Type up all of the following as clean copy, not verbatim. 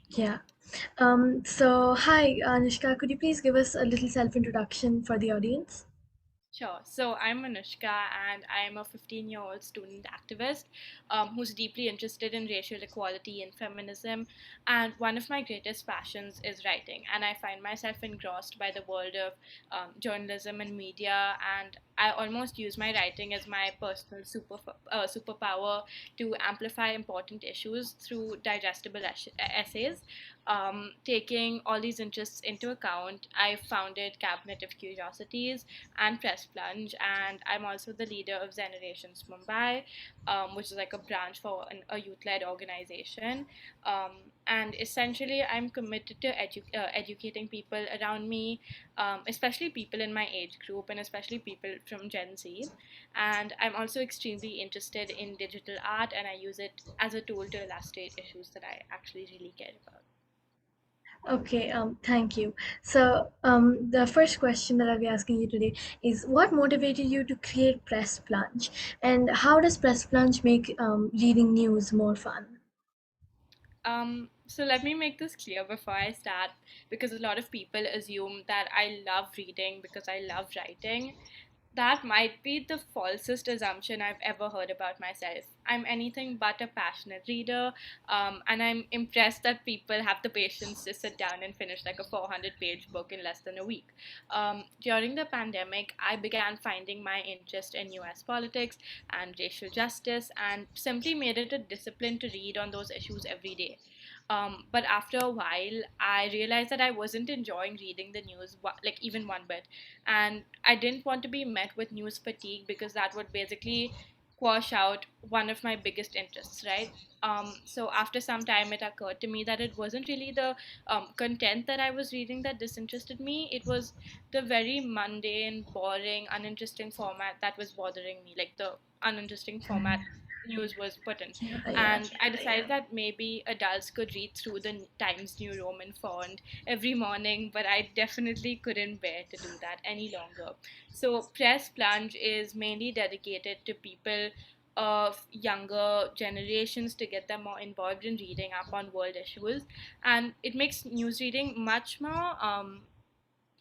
Yeah. So, hi, Anushka. Could you please give us a little self-introduction for the audience? Sure. So I'm Anushka, and I'm a 15-year-old student activist who's deeply interested in racial equality and feminism. And one of my greatest passions is writing. And I find myself engrossed by the world of journalism and media. And I almost use my writing as my personal superpower to amplify important issues through digestible essays. Taking all these interests into account, I founded Cabinet of Curiosities and Press Plunge, and I'm also the leader of Generations Mumbai, which is like a branch for a youth-led organization. And essentially, I'm committed to educating people around me, especially people in my age group, and especially people from Gen Z. And I'm also extremely interested in digital art, and I use it as a tool to illustrate issues that I actually really care about. Okay, thank you. So, the first question that I'll be asking you today is what motivated you to create Press Plunge, and how does Press Plunge make reading news more fun? So let me make this clear before I start, because a lot of people assume that I love reading because I love writing. That might be the falsest assumption I've ever heard about myself. I'm anything but a passionate reader, and I'm impressed that people have the patience to sit down and finish like a 400-page book in less than a week. During the pandemic, I began finding my interest in US politics and racial justice, and simply made it a discipline to read on those issues every day. But after a while, I realized that I wasn't enjoying reading the news, like even one bit, and I didn't want to be met with news fatigue because that would basically quash out one of my biggest interests, right? So after some time, it occurred to me that it wasn't really the content that I was reading that disinterested me. It was the very mundane, boring, uninteresting format that was bothering me, like the uninteresting format news was put in. Yeah. And I decided that maybe adults could read through the Times New Roman font every morning, but I definitely couldn't bear to do that any longer. So, Press Plunge is mainly dedicated to people of younger generations to get them more involved in reading up on world issues, and it makes news reading much more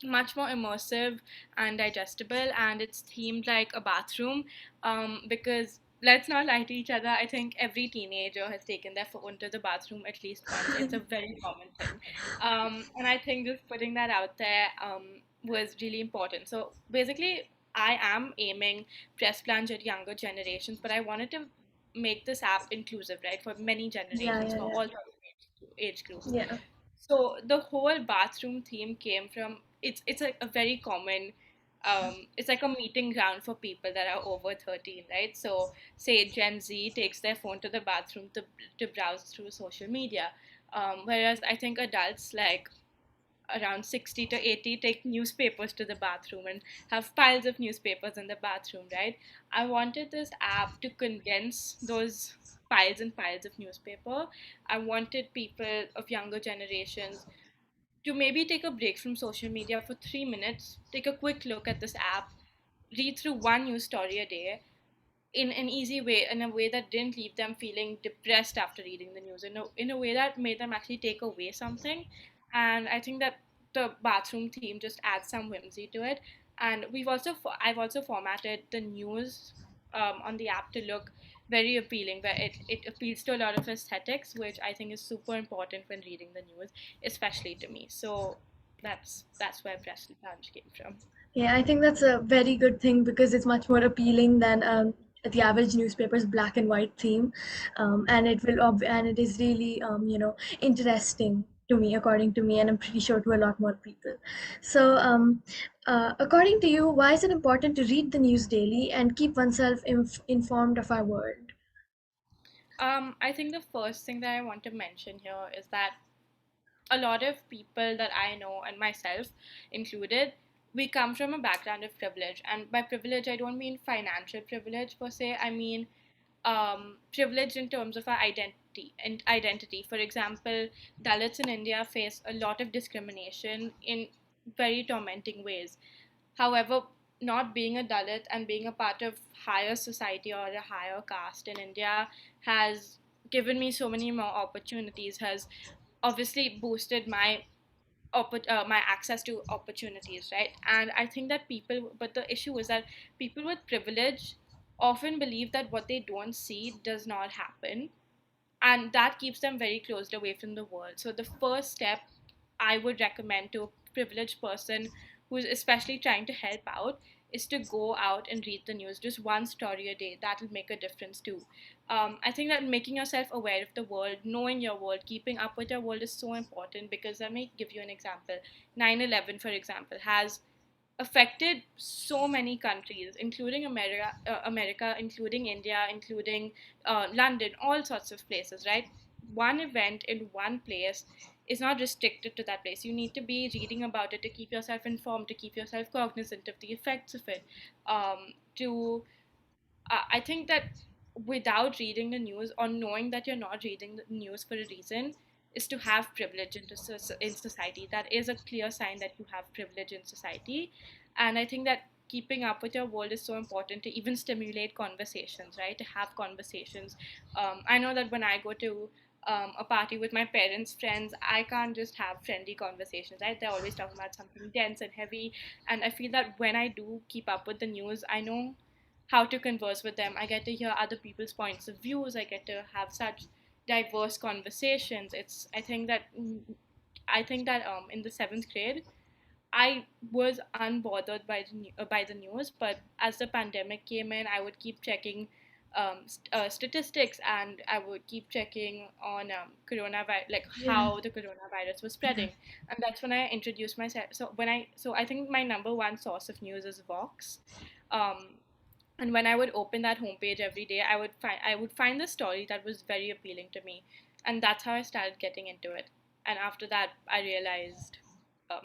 immersive and digestible, and it's themed like a bathroom, because let's not lie to each other, I think every teenager has taken their phone to the bathroom at least once. It's a very common thing, and I think just putting that out there was really important. So basically, I am aiming Press Plunge at younger generations, but I wanted to make this app inclusive, right, for many Yeah, generations, yeah, for yeah. all sorts of age groups. Yeah. So the whole bathroom theme came from, it's a very common, it's like a meeting ground for people that are over 13, right? So say Gen Z takes their phone to the bathroom to browse through social media, whereas I think adults like around 60 to 80 take newspapers to the bathroom and have piles of newspapers in the bathroom, right? I wanted this app to condense those piles and piles of newspaper. I wanted people of younger generations to maybe take a break from social media for 3 minutes, take a quick look at this app, read through one news story a day in an easy way, in a way that didn't leave them feeling depressed after reading the news, in a way that made them actually take away something. And I think that the bathroom theme just adds some whimsy to it. And I've also formatted the news on the app to look very appealing, where it appeals to a lot of aesthetics, which I think is super important when reading the news, especially to me. So that's where Presley Punch came from. Yeah, I think that's a very good thing because it's much more appealing than the average newspaper's black and white theme, and it is really interesting to me, according to me, and I'm pretty sure to a lot more people. So, according to you, why is it important to read the news daily and keep oneself informed of our world? I think the first thing that I want to mention here is that a lot of people that I know, and myself included, we come from a background of privilege. And by privilege, I don't mean financial privilege per se. I mean privilege in terms of our identity. For example, Dalits in India face a lot of discrimination in very tormenting ways. However, not being a Dalit and being a part of higher society or a higher caste in India has given me so many more opportunities, has obviously boosted my access to opportunities, right? And I think that but the issue is that people with privilege often believe that what they don't see does not happen, and that keeps them very closed away from the world. So the first step I would recommend to a privileged person who's especially trying to help out is to go out and read the news. Just one story a day, that'll make a difference too. I think that making yourself aware of the world, knowing your world, keeping up with your world is so important, because let me give you an example. 9/11, for example, has affected so many countries, including America, including India, including London, all sorts of places, right? One event in one place is not restricted to that place. You need to be reading about it to keep yourself informed, to keep yourself cognizant of the effects of it. To I think that without reading the news, or knowing that you're not reading the news for a reason, is to have privilege in society. That is a clear sign that you have privilege in society. And I think that keeping up with your world is so important to even stimulate conversations, right? To have conversations. I know that when I go to a party with my parents' friends, I can't just have friendly conversations, right? They're always talking about something dense and heavy. And I feel that when I do keep up with the news, I know how to converse with them. I get to hear other people's points of views. I get to have such diverse conversations. It's I think that in the seventh grade, I was unbothered by the news, but as the pandemic came in, I would keep checking statistics, and I would keep checking on coronavirus, like Yeah. how the coronavirus was spreading, and that's when I introduced myself. So I think my number one source of news is Vox. Um, and when I would open that homepage every day, I would find the story that was very appealing to me, and that's how I started getting into it. And after that, I realized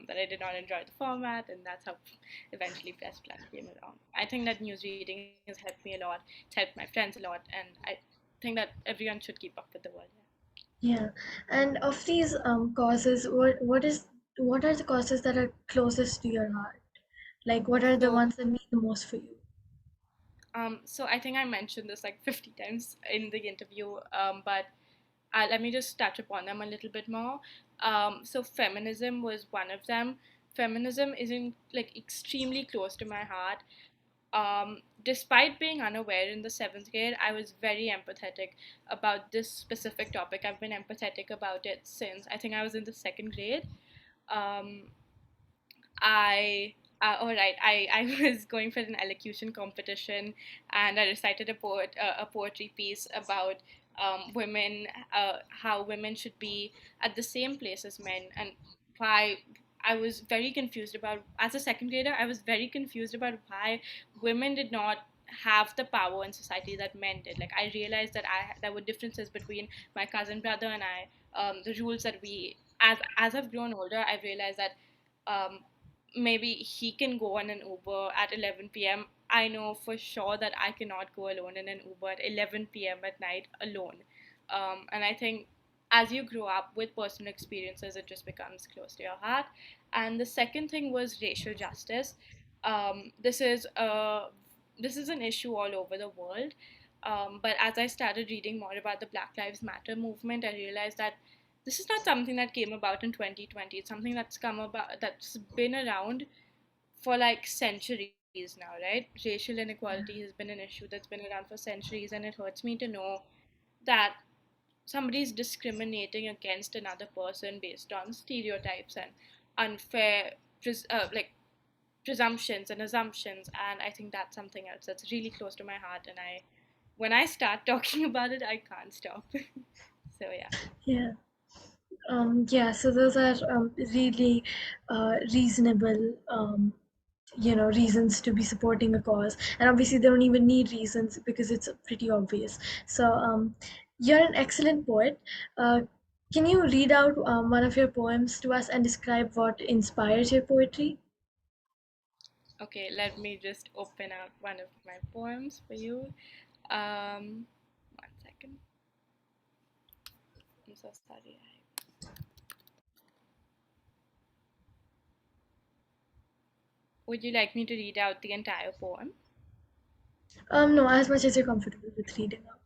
that I did not enjoy the format, and that's how eventually Press Plunge came along. I think that news reading has helped me a lot. It's helped my friends a lot, and I think that everyone should keep up with the world. Yeah. And of these causes, what are the causes that are closest to your heart? Like, what are the So, ones that mean the most for you? so I think I mentioned this like 50 times in the interview, but let me just touch upon them a little bit more. So feminism was one of them. Feminism is like extremely close to my heart. Despite being unaware in the seventh grade, I was very empathetic about this specific topic. I've been empathetic about it since I think I was in the second grade. Um, I all right. I was going for an elocution competition, and I recited a poetry piece about women, how women should be at the same place as men, and why. I was very confused about, as a second grader, I was very confused about why women did not have the power in society that men did. Like, I realized that there were differences between my cousin brother and I. The rules that we, as I've grown older, I've realized that um, maybe he can go on an Uber at 11 p.m. I know for sure that I cannot go alone in an Uber at 11 p.m. at night alone. And I think as you grow up with personal experiences, it just becomes close to your heart. And the second thing was racial justice. Um, this is a this is an issue all over the world. But as I started reading more about the Black Lives Matter movement, I realized that this is not something that came about in 2020. It's something that's been around for like centuries now, right? Racial inequality has been an issue that's been around for centuries, and it hurts me to know that somebody's discriminating against another person based on stereotypes and unfair like presumptions and assumptions. And I think that's something else that's really close to my heart, and I when I start talking about it, I can't stop. So yeah. Yeah. Yeah, so those are really reasonable, reasons to be supporting a cause. And obviously, they don't even need reasons because it's pretty obvious. So, you're an excellent poet. Uh, can you read out one of your poems to us and describe what inspires your poetry? Okay, let me just open out one of my poems for you. One second. I'm so sorry. Would you like me to read out the entire poem? No, as much as you're comfortable with reading out.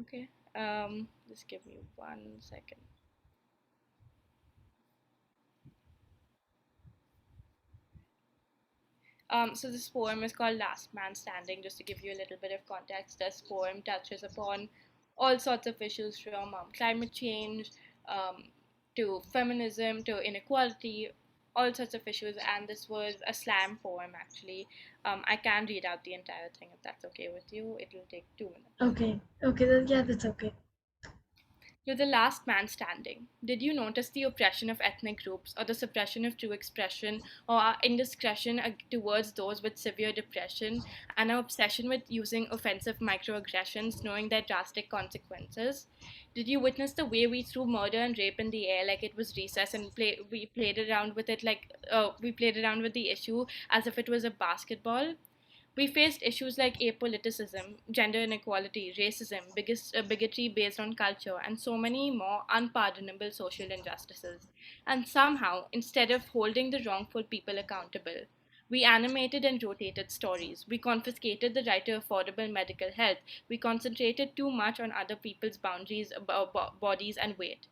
Okay. Just give me 1 second. So this poem is called Last Man Standing. Just to give you a little bit of context, this poem touches upon all sorts of issues from climate change um, to feminism to inequality, all sorts of issues. And this was a slam poem, actually. I can read out the entire thing if that's okay with you. It will take 2 minutes. Okay. Okay. Yeah, that's okay. You're the last man standing. Did you notice the oppression of ethnic groups, or the suppression of true expression, or our indiscretion towards those with severe depression, and our obsession with using offensive microaggressions, knowing their drastic consequences? Did you witness the way we threw murder and rape in the air like it was recess, and we played around with it like we played around with the issue as if it was a basketball? We faced issues like apoliticism, gender inequality, racism, bigotry based on culture, and so many more unpardonable social injustices. And somehow, instead of holding the wrongful people accountable, we animated and rotated stories. We confiscated the right to affordable medical health. We concentrated too much on other people's boundaries, bodies, and weight.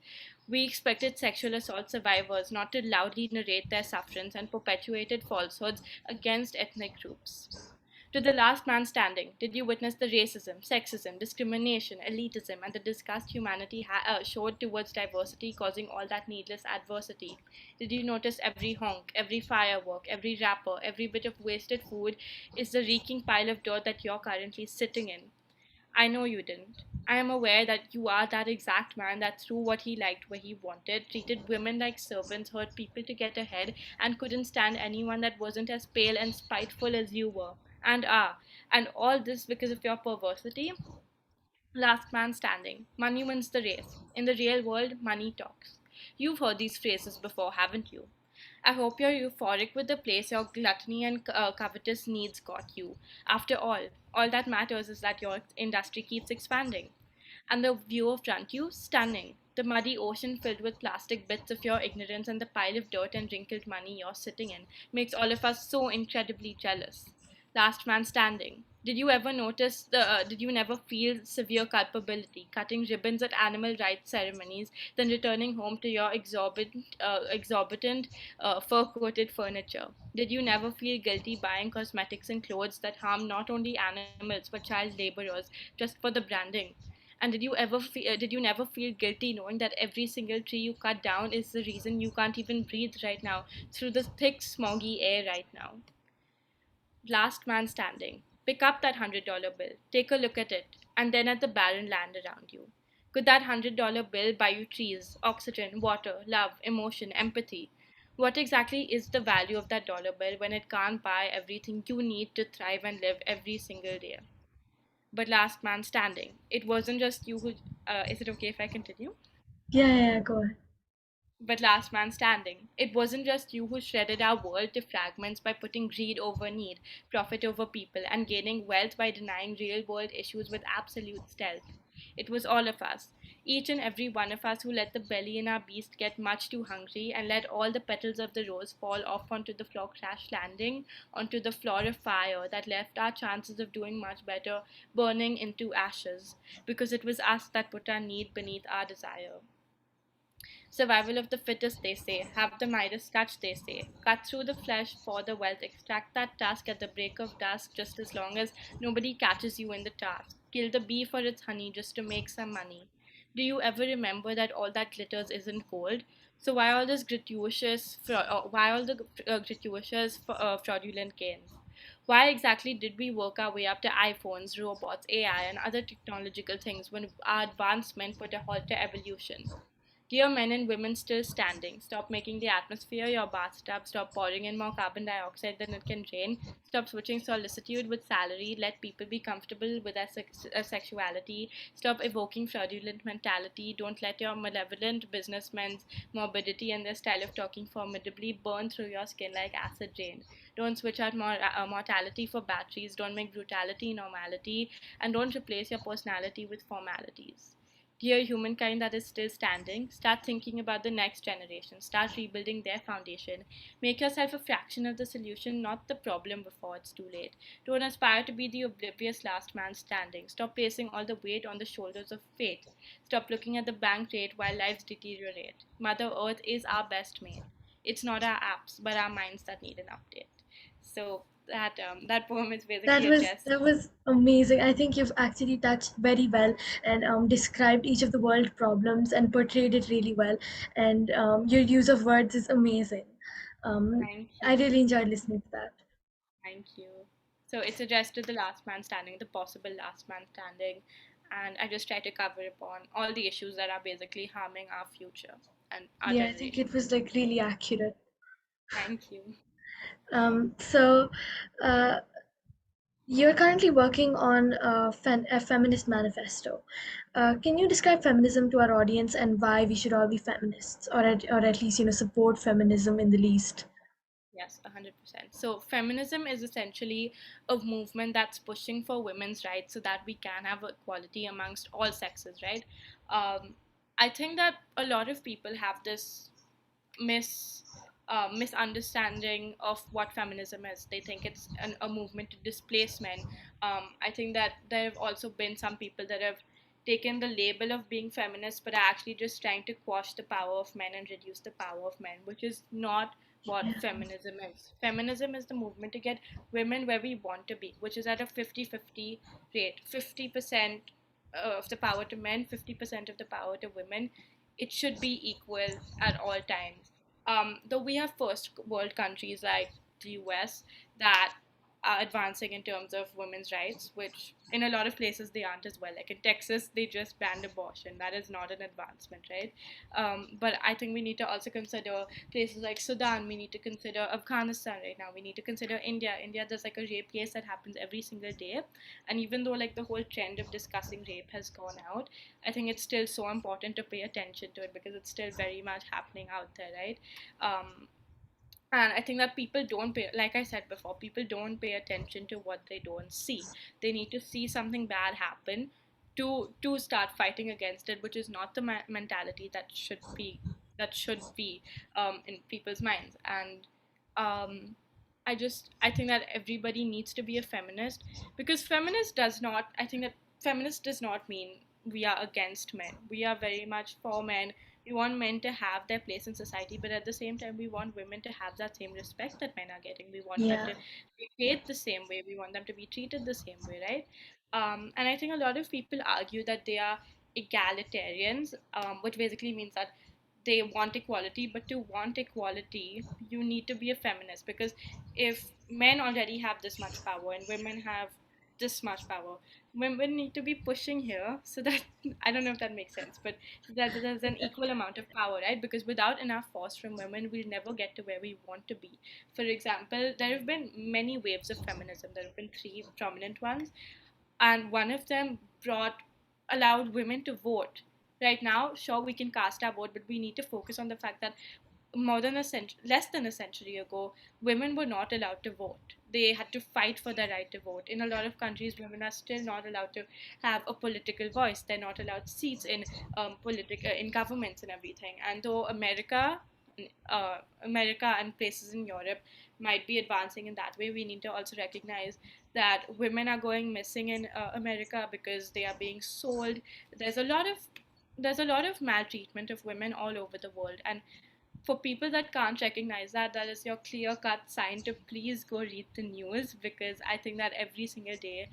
We expected sexual assault survivors not to loudly narrate their sufferings and perpetuated falsehoods against ethnic groups. To the last man standing, did you witness the racism, sexism, discrimination, elitism, and the disgust humanity showed towards diversity, causing all that needless adversity? Did you notice every honk, every firework, every wrapper, every bit of wasted food is the reeking pile of dirt that you're currently sitting in? I know you didn't. I am aware that you are that exact man that threw what he liked where he wanted, treated women like servants, hurt people to get ahead, and couldn't stand anyone that wasn't as pale and spiteful as you were. And all this because of your perversity? Last man standing. Money wins the race. In the real world, money talks. You've heard these phrases before, haven't you? I hope you're euphoric with the place your gluttony and covetous needs got you. After all that matters is that your industry keeps expanding. And the view of front you, stunning. The muddy ocean filled with plastic bits of your ignorance and the pile of dirt and wrinkled money you're sitting in makes all of us so incredibly jealous. Last man standing. Did you never feel severe culpability, cutting ribbons at animal rights ceremonies, then returning home to your exorbitant fur coated furniture? Did you never feel guilty buying cosmetics and clothes that harm not only animals but child laborers just for the branding? And did you never feel guilty knowing that every single tree you cut down is the reason you can't even breathe right now through the thick, smoggy air right now? Last man standing. Pick up that $100 bill, take a look at it, and then at the barren land around you. Could that $100 bill buy you trees, oxygen, water, love, emotion, empathy? What exactly is the value of that dollar bill when it can't buy everything you need to thrive and live every single day? But last man standing. It wasn't just you who. Is it okay if I continue? Yeah, yeah, yeah, go ahead. But last man standing. It wasn't just you who shredded our world to fragments by putting greed over need, profit over people, and gaining wealth by denying real world issues with absolute stealth. It was all of us, each and every one of us who let the belly in our beast get much too hungry and let all the petals of the rose fall off onto the floor, crash landing onto the floor of fire that left our chances of doing much better burning into ashes, because it was us that put our need beneath our desire. Survival of the fittest, they say. Have the Midas touch, they say. Cut through the flesh for the wealth. Extract that tusk at the break of dusk, just as long as nobody catches you in the task. Kill the bee for its honey just to make some money. Do you ever remember that all that glitters isn't gold? So why all the gratuitous fraudulent gains? Why exactly did we work our way up to iPhones, robots, AI, and other technological things when our advancement put a halt to evolution? Dear men and women still standing, stop making the atmosphere your bathtub, stop pouring in more carbon dioxide than it can drain, stop switching solicitude with salary, let people be comfortable with their sexuality, stop evoking fraudulent mentality, don't let your malevolent businessmen's morbidity and their style of talking formidably burn through your skin like acid rain. Don't switch out mortality for batteries, don't make brutality normality, and don't replace your personality with formalities. Dear humankind that is still standing, start thinking about the next generation. Start rebuilding their foundation. Make yourself a fraction of the solution, not the problem before it's too late. Don't aspire to be the oblivious last man standing. Stop placing all the weight on the shoulders of fate. Stop looking at the bank rate while lives deteriorate. Mother Earth is our best mate. It's not our apps, but our minds that need an update. So, That poem is That basically a was jest. that was amazing. I think you've actually touched very well and described each of the world problems and portrayed it really well. And your use of words is amazing. Thank I you. really enjoyed listening to that. Thank you. So it's addressed to the last man standing, the possible last man standing, and I just try to cover upon all the issues that are basically harming our future and our Yeah, I think it generation. was like really accurate. Thank you. So, uh, you're currently working on a feminist manifesto. Can you describe feminism to our audience and why we should all be feminists, or at least support feminism in the least? Yes, 100%. So, feminism is essentially a movement that's pushing for women's rights so that we can have equality amongst all sexes, right? Um, I think that a lot of people have this mis misunderstanding of what feminism is. They think it's a movement to displace men. I think that there have also been some people that have taken the label of being feminist, but are actually just trying to quash the power of men and reduce the power of men, which is not what Yeah, feminism is. Feminism is the movement to get women where we want to be, which is at a 50-50 rate. 50% of the power to men, 50% of the power to women. It should be equal at all times. Though we have first world countries like the US that are advancing in terms of women's rights, which in a lot of places they aren't as well. Like in Texas, they just banned abortion. That is not an advancement, right? But I think we need to also consider places like Sudan. We need to consider Afghanistan right now. We need to consider India. India, there's like a rape case that happens every single day. And even though like the whole trend of discussing rape has gone out, I think it's still so important to pay attention to it because it's still very much happening out there, right? Um, and I think that people don't pay, like I said before, people don't pay attention to what they don't see. They need to see something bad happen to start fighting against it, which is not the mentality that should be in people's minds. And um, I think that everybody needs to be a feminist, because feminist does not I think that feminist does not mean we are against men. We are very much for men. We want men to have their place in society, but at the same time we want women to have that same respect that men are getting. We want them yeah, to be paid the same way. We want them to be treated the same way, right? And I think a lot of people argue that they are egalitarians, which basically means that they want equality, but to want equality you need to be a feminist, because if men already have this much power and women have this much power, women need to be pushing here so that I don't know if that makes sense, but so that there's an equal amount of power, right? Because without enough force from women, we'll never get to where we want to be. For example, there have been many waves of feminism. There have been three prominent ones, and one of them brought allowed women to vote. Right now, sure, we can cast our vote, but we need to focus on the fact that more than a century, less than a century ago, women were not allowed to vote. They had to fight for their right to vote. In a lot of countries, women are still not allowed to have a political voice. They're not allowed seats in in governments and everything. And though America and places in Europe might be advancing in that way, we need to also recognize that women are going missing in America because they are being sold. There's a lot of there's a lot of maltreatment of women all over the world, and for people that can't recognize that, that is your clear cut sign to please go read the news, because I think that every single day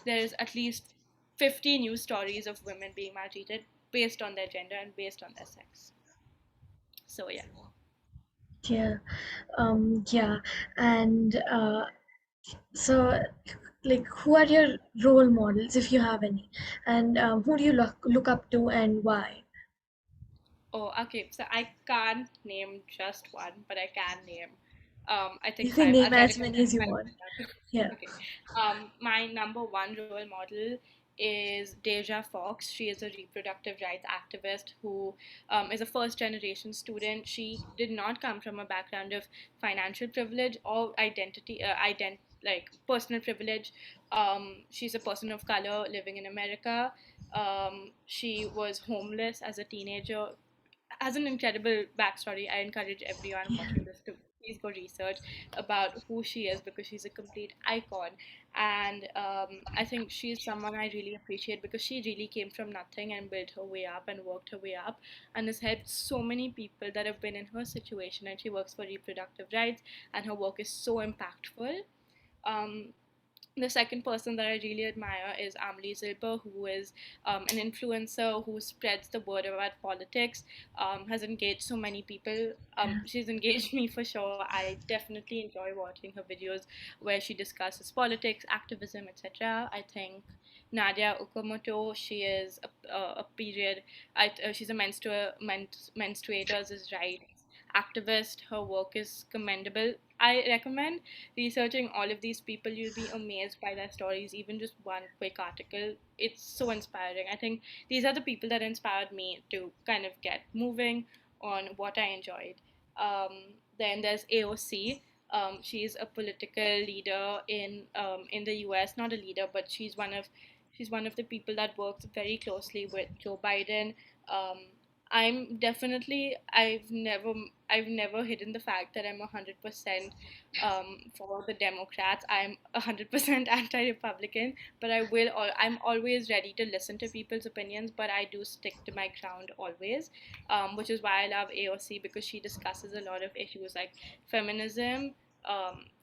there's at least 50 news stories of women being maltreated based on their gender and based on their sex. So yeah. yeah, yeah. And so, like, who are your role models, if you have any, and who do you look up to, and why? Oh, okay. So I can't name just one, but I can name. I You think can five. name I'll try to as condense many as you five of want. them down. Yeah. Okay. My number one role model is Deja Fox. She is a reproductive rights activist who is a first generation student. She did not come from a background of financial privilege or like personal privilege. She's a person of color living in America. She was homeless as a teenager, has an incredible backstory. I encourage everyone watching this to please go research about who she is, because she's a complete icon. And I think she's someone I really appreciate because she really came from nothing and built her way up and worked her way up and has helped so many people that have been in her situation. And she works for reproductive rights, and her work is so impactful. Um, the second person that I really admire is Amli Zilber, who is an influencer who spreads the word about politics, has engaged so many people. She's engaged me for sure. I definitely enjoy watching her videos where she discusses politics, activism, etc. I think Nadia Okamoto, she is a period, she's a menstruators' rights activist. Her work is commendable. I recommend researching all of these people. You'll be amazed by their stories. Even just one quick article, it's so inspiring. I think these are the people that inspired me to kind of get moving on what I enjoyed. Then there's AOC. She's a political leader in the US. Not a leader, but she's one of the people that works very closely with Joe Biden. um, I've never hidden the fact that I'm 100% for the Democrats. I'm 100% anti-Republican, but I'm always ready to listen to people's opinions, but I do stick to my ground always, which is why I love AOC, because she discusses a lot of issues like feminism,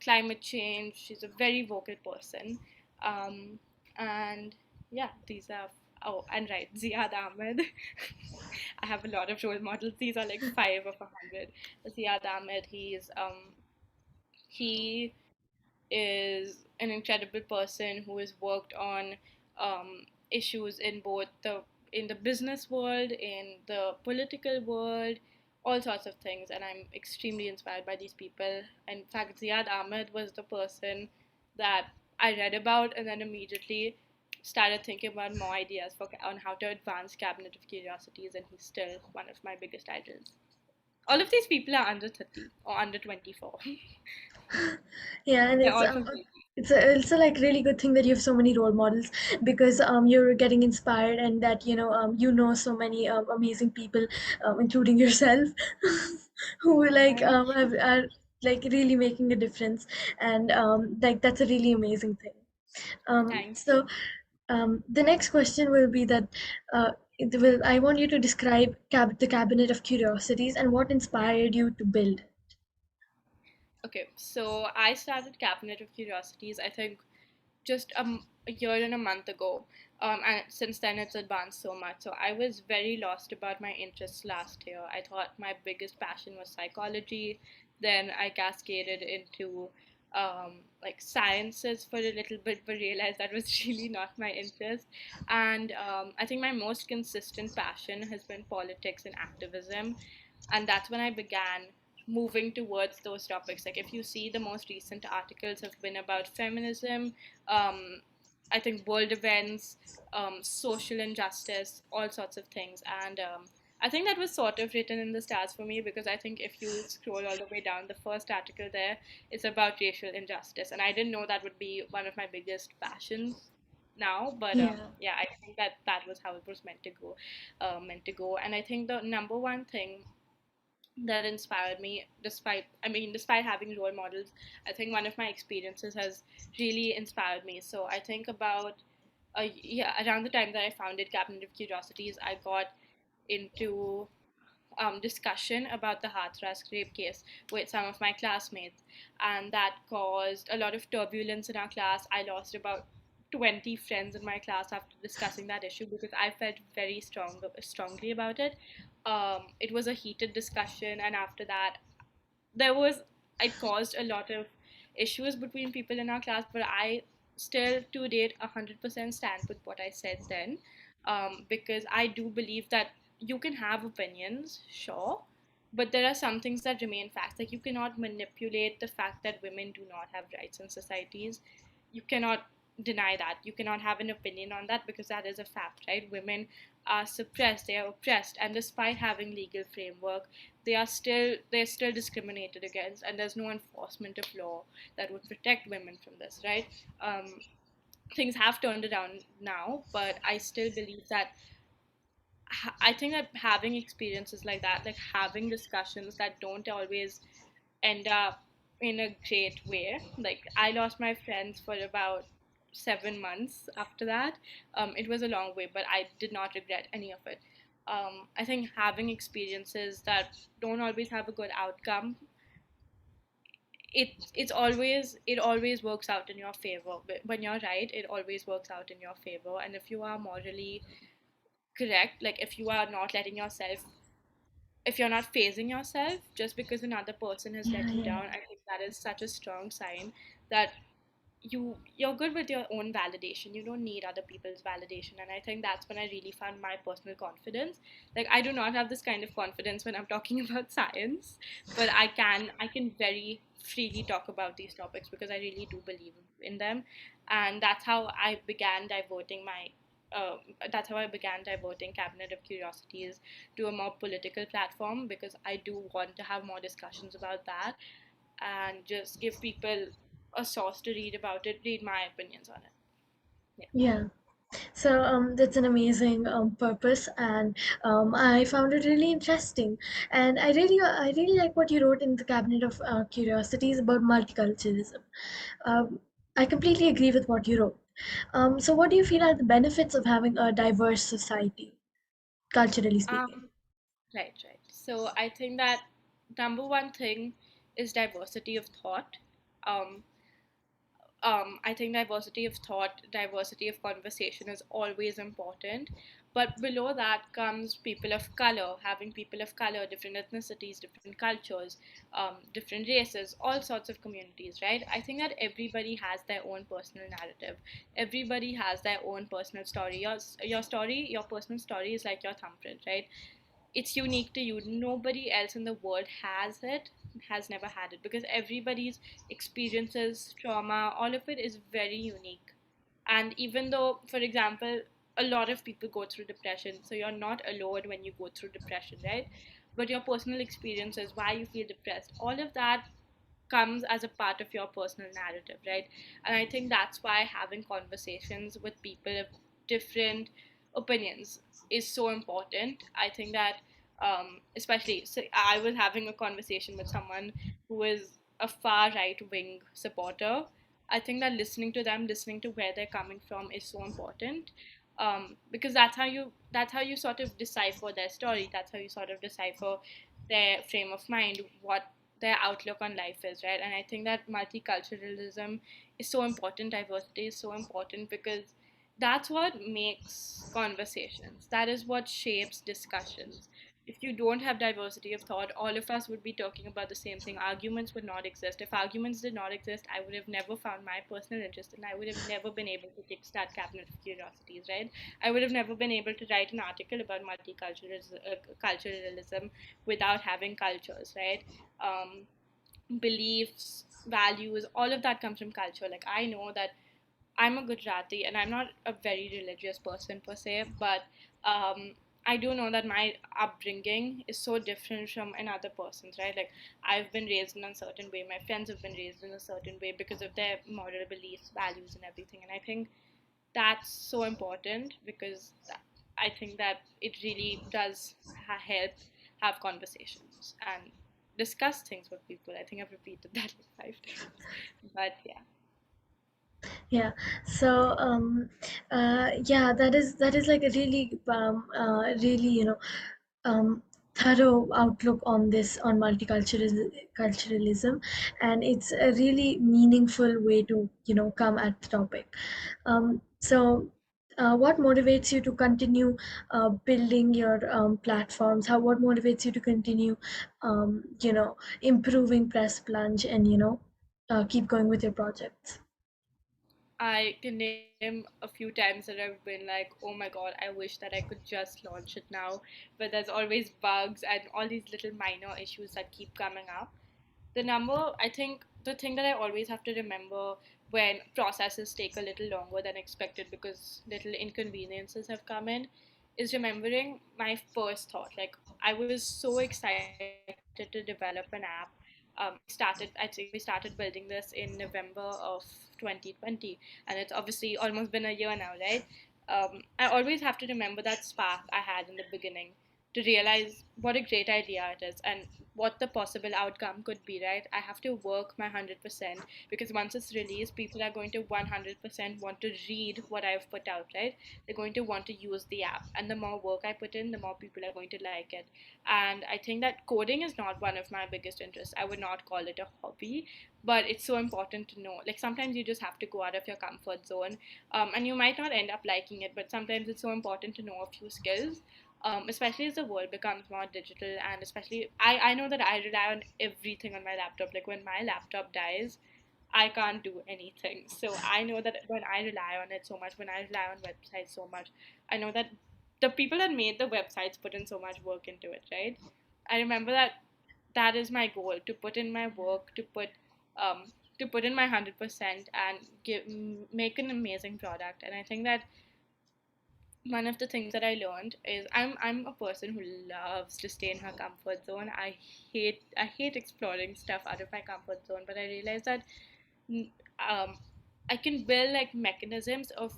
climate change. She's a very vocal person, um, and yeah, these are. Oh, and right, Ziad Ahmed. I have a lot of role models. These are like 5 of 100. Ziad Ahmed, he is an incredible person who has worked on issues in the business world, in the political world, all sorts of things, and I'm extremely inspired by these people. In fact, Ziad Ahmed was the person that I read about and then immediately started thinking about more ideas on how to advance Cabinet of Curiosities, and he's still one of my biggest idols. All of these people are under 30 or under 24. Yeah, and They're all from it's a like really good thing that you have so many role models, because you're getting inspired, and that you know so many amazing people, including yourself, who like Thank are like really making a difference, and like that's a really amazing thing. Thank you. So the next question will be that I want you to describe the Cabinet of Curiosities and what inspired you to build. Okay, so I started Cabinet of Curiosities, I think, just a year and a month ago. And since then, it's advanced so much. So I was very lost about my interests last year. I thought my biggest passion was psychology. Then I cascaded into like sciences for a little bit, but realized that was really not my interest. And I think my most consistent passion has been politics and activism, and that's when I began moving towards those topics. Like, if you see, the most recent articles have been about feminism, um, I think world events, social injustice, all sorts of things. And I think that was sort of written in the stars for me, because I think if you scroll all the way down, the first article there is about racial injustice, and I didn't know that would be one of my biggest passions now. But Yeah. yeah, I think that was how it was meant to go. And I think the number one thing that inspired me, despite having role models, I think one of my experiences has really inspired me. So I think about yeah, around the time that I founded Cabinet of Curiosities, I got into discussion about the Hathras rape case with some of my classmates, and that caused a lot of turbulence in our class. I lost about 20 friends in my class after discussing that issue, because I felt very strongly about it. It was a heated discussion, and after that, there was it caused a lot of issues between people in our class, but I still to date 100% stand with what I said then, because I do believe that you can have opinions, sure, but there are some things that remain facts. Like, you cannot manipulate the fact that women do not have rights in societies. You cannot deny that. You cannot have an opinion on that, because that is a fact, right? Women are suppressed, they are oppressed, and despite having legal framework, they're still discriminated against, and there's no enforcement of law that would protect women from this, right? um, Things have turned around now, but I still believe that I think that having experiences like that, like having discussions that don't always end up in a great way. Like, I lost my friends for about 7 months after that. It was a long way, but I did not regret any of it. I think having experiences that don't always have a good outcome it always works out in your favor. When you're right, it always works out in your favor. And if you are morally correct, like if you're not phasing yourself just because another person has Yeah, let you yeah. down, I think that is such a strong sign that you're good with your own validation. You don't need other people's validation. And I think that's when I really found my personal confidence. Like, I do not have this kind of confidence when I'm talking about science, but I can very freely talk about these topics because I really do believe in them. And uh, that's how I began diverting Cabinet of Curiosities to a more political platform, because I do want to have more discussions about that and just give people a source to read about it, read my opinions on it. Yeah. Yeah. So that's an amazing purpose, and I found it really interesting. And I really like what you wrote in the Cabinet of Curiosities about multiculturalism. Um, I completely agree with what you wrote. So, what do you feel are the benefits of having a diverse society, culturally speaking? Um, right. So I think that number one thing is diversity of thought. Um, I think diversity of thought, diversity of conversation is always important. But below that comes people of color, having people of color, different ethnicities, different cultures, different races, all sorts of communities, right? I think that everybody has their own personal narrative. Everybody has their own personal story. Your story, your personal story is like your thumbprint, right? It's unique to you. Nobody else in the world has never had it, because everybody's experiences, trauma, all of it is very unique. And even though, for example, a lot of people go through depression, so you're not alone when you go through depression, right? But your personal experiences, why you feel depressed, all of that comes as a part of your personal narrative, right? And I think that's why having conversations with people of different opinions is so important. I think that, especially, so I was having a conversation with someone who is a far right wing supporter. I think that listening to where they're coming from is so important, because that's how you sort of decipher their story. That's how you sort of decipher their frame of mind, what their outlook on life is, right? And I think that multiculturalism is so important, diversity is so important, because that's what makes conversations. That is what shapes discussions. If you don't have diversity of thought, all of us would be talking about the same thing. Arguments would not exist. If arguments did not exist, I would have never found my personal interest, and I would have never been able to kickstart Cabinet of Curiosities, right? I would have never been able to write an article about culturalism without having cultures, right? um, Beliefs, values, all of that comes from culture. Like, I know that I'm a Gujarati and I'm not a very religious person per se, but I do know that my upbringing is so different from another person's, right? Like, I've been raised in a certain way, my friends have been raised in a certain way because of their moral beliefs, values, and everything. And I think that's so important, because I think that it really does help have conversations and discuss things with people. I think I've repeated that like 5 times, but yeah. Yeah. So yeah, that is like a really really thorough outlook on this, on multiculturalism, and it's a really meaningful way to come at the topic. So what motivates you to continue building your platforms? What motivates you to continue improving Press Plunge, and keep going with your projects? I can name a few times that I've been like, oh my god, I wish that I could just launch it now. But there's always bugs and all these little minor issues that keep coming up. I think the thing that I always have to remember when processes take a little longer than expected because little inconveniences have come in, is remembering my first thought. Like, I was so excited to develop an app. I think we started building this in November of 2020, and it's obviously almost been a year now, right? I always have to remember that spark I had in the beginning to realize what a great idea it is and what the possible outcome could be, right? I have to work my 100% because once it's released, people are going to 100% want to read what I've put out, right? They're going to want to use the app. And the more work I put in, the more people are going to like it. And I think that coding is not one of my biggest interests. I would not call it a hobby, but it's so important to know. Like sometimes you just have to go out of your comfort zone, and you might not end up liking it, but sometimes it's so important to know a few skills, especially as the world becomes more digital. And especially I know that I rely on everything on my laptop. Like when my laptop dies, I can't do anything. So I know that when I rely on it so much, when I rely on websites so much, I know that the people that made the websites put in so much work into it, right? I remember that that is my goal, to put in my work, um, to put in my 100% and make an amazing product. And I think that one of the things that I learned is I'm a person who loves to stay in her comfort zone. I hate exploring stuff out of my comfort zone, but I realized that mm, um, I can build like mechanisms of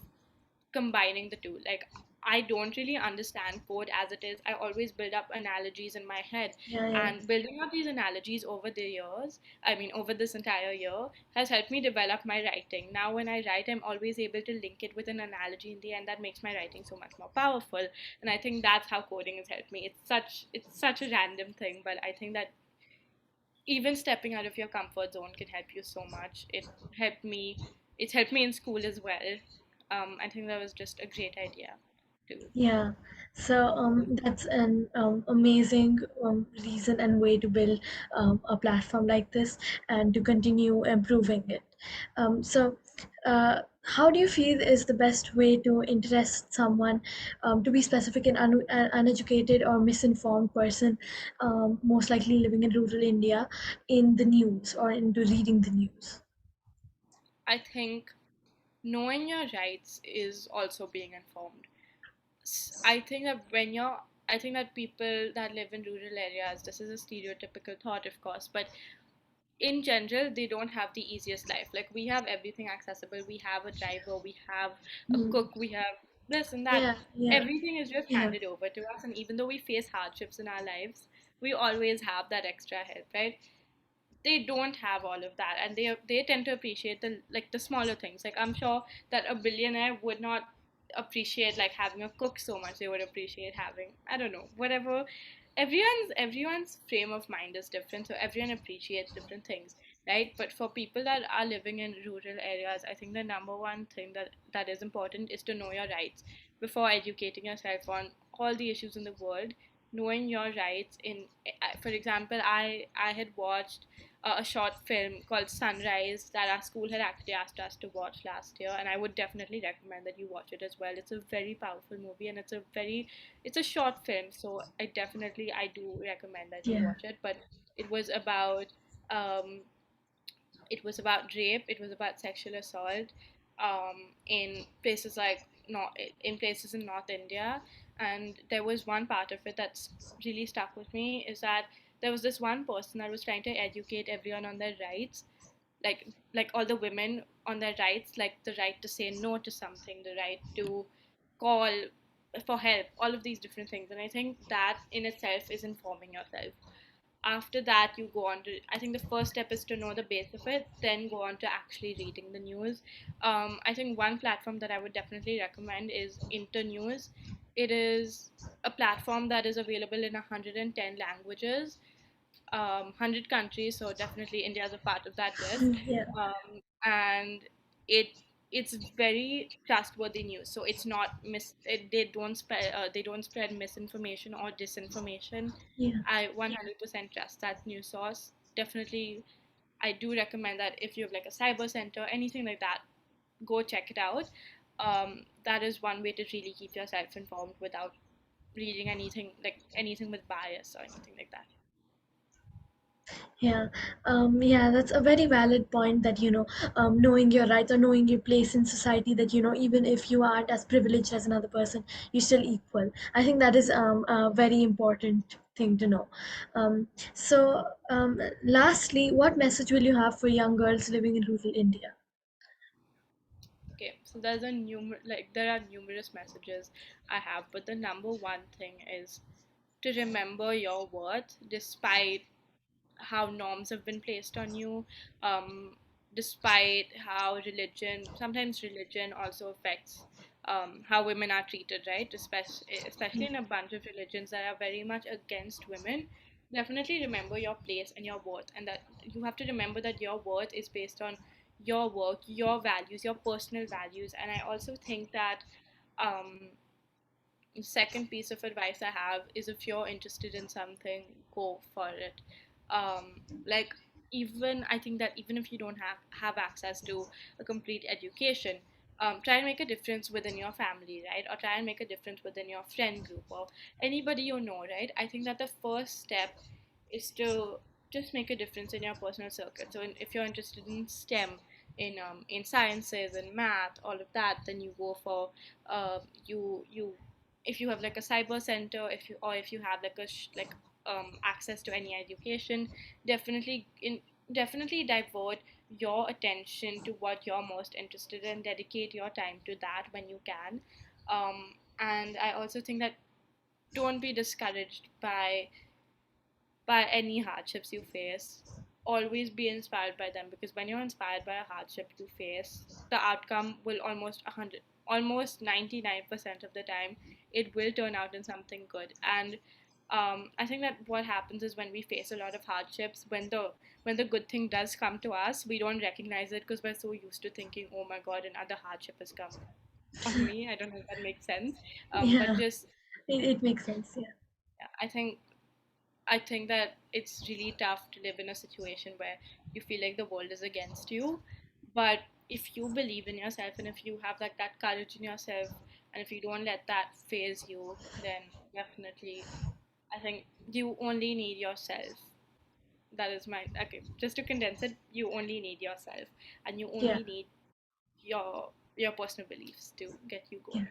combining the two. Like I don't really understand code as it is. I always build up analogies in my head, Yeah, yeah, and building up these analogies over the years, I mean over this entire year, has helped me develop my writing. Now when I write, I'm always able to link it with an analogy in the end that makes my writing so much more powerful. And I think that's how coding has helped me. It's such a random thing, but I think that even stepping out of your comfort zone can help you so much. Helped me. It's helped me in school as well. I think that was just a great idea, too. yeah. So that's an amazing reason and way to build a platform like this and to continue improving it. So, how do you feel is the best way to interest someone, to be specific, an uneducated or misinformed person, most likely living in rural India, in the news or into reading the news? I think knowing your rights is also being informed. I think that I think that people that live in rural areas, this is a stereotypical thought, of course, but in general they don't have the easiest life. Like we have everything accessible, we have a driver, we have a Hmm. cook, we have this and that. Yeah, yeah, Everything is just yeah, handed over to us, and even though we face hardships in our lives, we always have that extra help, right? They don't have all of that, and they tend to appreciate the smaller things. Like I'm sure that a billionaire would not appreciate like having a cook so much. They would appreciate having, I don't know, whatever. Everyone's frame of mind is different, so everyone appreciates different things, right? But for people that are living in rural areas, I think the number one thing that is important is to know your rights before educating yourself on all the issues in the world. Knowing your rights in, for example, I had watched a short film called Sunrise that our school had actually asked us to watch last year, and I would definitely recommend that you watch it as well. It's a very powerful movie, and it's a short film, so I do recommend that you yeah, watch it. But it was about um, it was about rape, it was about sexual assault, in places like not in places in North India. And there was one part of it that's really stuck with me, is that there was this one person that was trying to educate everyone on their rights, like all the women on their rights, like the right to say no to something, the right to call for help, all of these different things. And I think that in itself is informing yourself. After that you go on to, I think the first step is to know the base of it, then go on to actually reading the news. I think one platform that I would definitely recommend is Internews. It is a platform that is available in 110 languages, 100 countries, so definitely India is a part of that list. yeah, And it it's very trustworthy news. So it's not they don't spread misinformation or disinformation. yeah. I 100% trust that news source. Definitely, I do recommend that if you have like a cyber center, anything like that, go check it out. That is one way to really keep yourself informed without reading anything with bias or anything like that. Yeah, yeah, that's a very valid point that, knowing your rights or knowing your place in society, that, even if you aren't as privileged as another person, you're still equal. I think that is a very important thing to know. Lastly, what message will you have for young girls living in rural India? Okay, so there are numerous messages I have, but the number one thing is to remember your worth despite how norms have been placed on you, um, despite how sometimes religion also affects how women are treated, right? Especially in a bunch of religions that are very much against women. Definitely remember your place and your worth, and that you have to remember that your worth is based on your work, your values, your personal values. And I also think that um, second piece of advice I have is if you're interested in something, go for it. Like even I think that even if you don't have access to a complete education, try and make a difference within your family, right? Or try and make a difference within your friend group or anybody you know, right? I think that the first step is to just make a difference in your personal circuit. So if you're interested in STEM, in sciences and math, all of that, then you go for you if you have like a cyber center, if you have like access to any education, definitely in definitely divert your attention to what you're most interested in, dedicate your time to that when you can. And I also think that don't be discouraged by any hardships you face. Always be inspired by them, because when you're inspired by a hardship you face, the outcome will almost 99% of the time, it will turn out in something good. And I think that what happens is when we face a lot of hardships, when the good thing does come to us, we don't recognize it because we're so used to thinking, oh my god, another hardship has come on me. I don't know if that makes sense. But Yeah, just it makes sense. Yeah. yeah, I think that it's really tough to live in a situation where you feel like the world is against you. But if you believe in yourself, and if you have like that courage in yourself, and if you don't let that phase you, then definitely I think you only need yourself. That is my okay. Just to condense it, you only need yourself, and you Yeah. only need your personal beliefs to get you Yeah. going.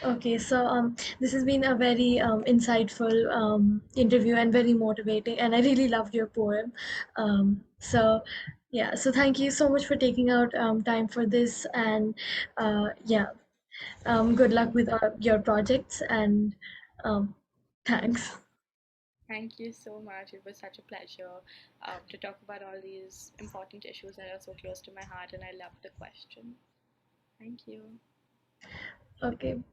Okay, so this has been a very insightful interview and very motivating, and I really loved your poem. So, yeah, so thank you so much for taking out time for this, and yeah, good luck with your projects, and um, thanks. Thank you so much. It was such a pleasure to talk about all these important issues that are so close to my heart, and I love the question. Thank you. Okay.